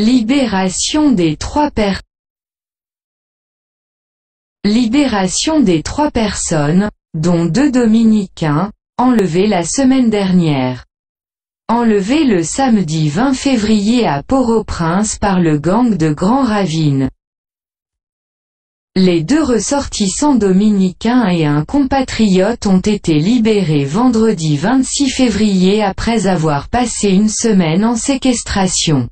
Libération des trois personnes, dont 2 dominicains, enlevés la semaine dernière. Enlevés le samedi 20 février à Port-au-Prince par le gang de Grand Ravine. Les 2 ressortissants dominicains et un compatriote ont été libérés vendredi 26 février après avoir passé une semaine en séquestration.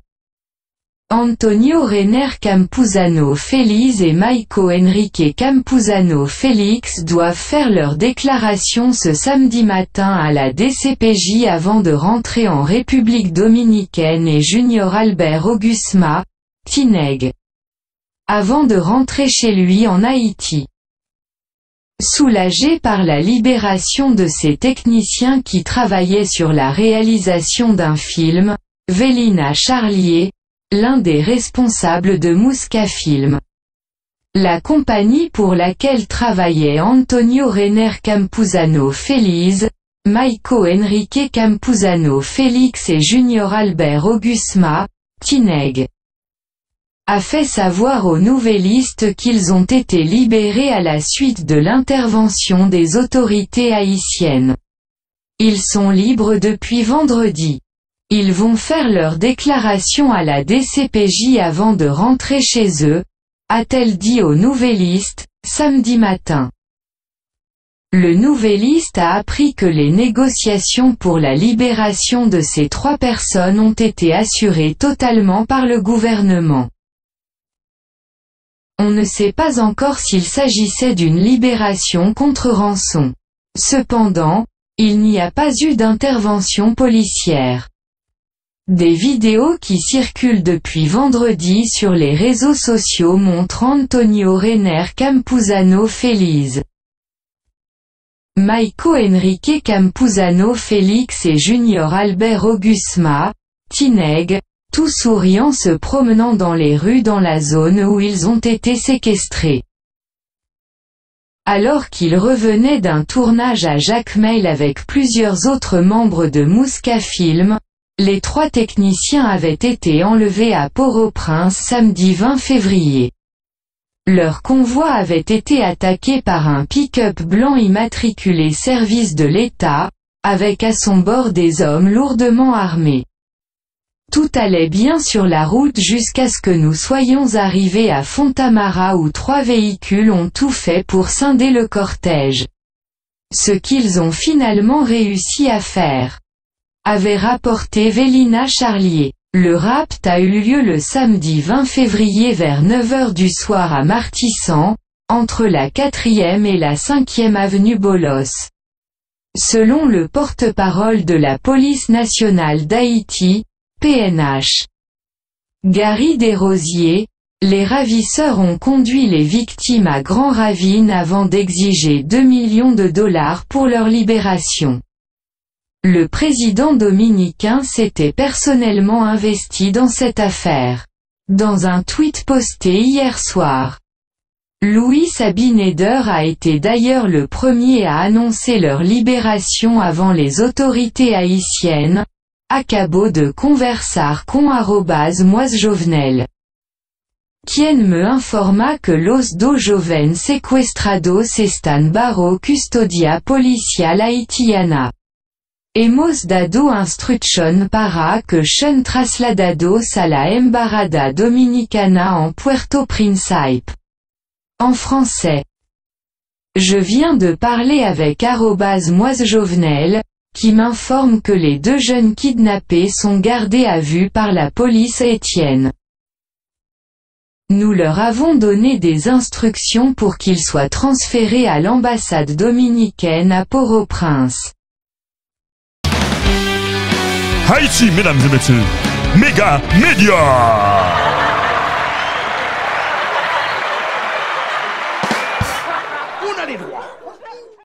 Antonio Reiner Campuzano Félix et Maico Enrique Campuzano Félix doivent faire leur déclaration ce samedi matin à la DCPJ avant de rentrer en République dominicaine et Junior Albert Augusma, Tineg, avant de rentrer chez lui en Haïti. Soulagé par la libération de ces techniciens qui travaillaient sur la réalisation d'un film, Vélina Charlier, l'un des responsables de Mouscafilm, la compagnie pour laquelle travaillaient Antonio Reiner Campuzano Félix, Maico Enrique Campuzano Félix et Junior Albert Augusma, Tineg, a fait savoir aux nouvellistes qu'ils ont été libérés à la suite de l'intervention des autorités haïtiennes. Ils sont libres depuis vendredi. Ils vont faire leur déclaration à la DCPJ avant de rentrer chez eux, a-t-elle dit aux nouvellistes, samedi matin. Le nouvelliste a appris que les négociations pour la libération de ces 3 personnes ont été assurées totalement par le gouvernement. On ne sait pas encore s'il s'agissait d'une libération contre rançon. Cependant, il n'y a pas eu d'intervention policière. Des vidéos qui circulent depuis vendredi sur les réseaux sociaux montrent Antonio Reiner Campuzano Félix, Maico Enrique Campuzano Félix et Junior Albert Augusma, Tineg, tout souriants se promenant dans les rues dans la zone où ils ont été séquestrés. Alors qu'ils revenaient d'un tournage à Jacmel avec plusieurs autres membres de Mouscafilm, les 3 techniciens avaient été enlevés à Port-au-Prince samedi 20 février. Leur convoi avait été attaqué par un pick-up blanc immatriculé service de l'État, avec à son bord des hommes lourdement armés. Tout allait bien sur la route jusqu'à ce que nous soyons arrivés à Fontamara où 3 véhicules ont tout fait pour scinder le cortège. Ce qu'ils ont finalement réussi à faire, avait rapporté Vélina Charlier. Le rapt a eu lieu le samedi 20 février vers 9 h du soir à Martissan, entre la 4e et la 5e avenue Bolos. Selon le porte-parole de la police nationale d'Haïti, PNH, Gary Desrosiers, les ravisseurs ont conduit les victimes à Grand Ravine avant d'exiger 2 millions de dollars pour leur libération. Le président dominicain s'était personnellement investi dans cette affaire. Dans un tweet posté hier soir, Louis Abinader a été d'ailleurs le premier à annoncer leur libération avant les autorités haïtiennes, acabo de conversar con @moisjovenel. Quien me informa que los dos joven secuestrados están bajo custodia policial haitiana. Hemos dado instrucción para que sean trasladados a la Embajada Dominicana en Puerto Príncipe. En français. Je viens de parler avec @moisjovenel, qui m'informe que les 2 jeunes kidnappés sont gardés à vue par la police haïtienne. Nous leur avons donné des instructions pour qu'ils soient transférés à l'ambassade dominicaine à Port-au-Prince. Haïti, mesdames et messieurs, Méga Média.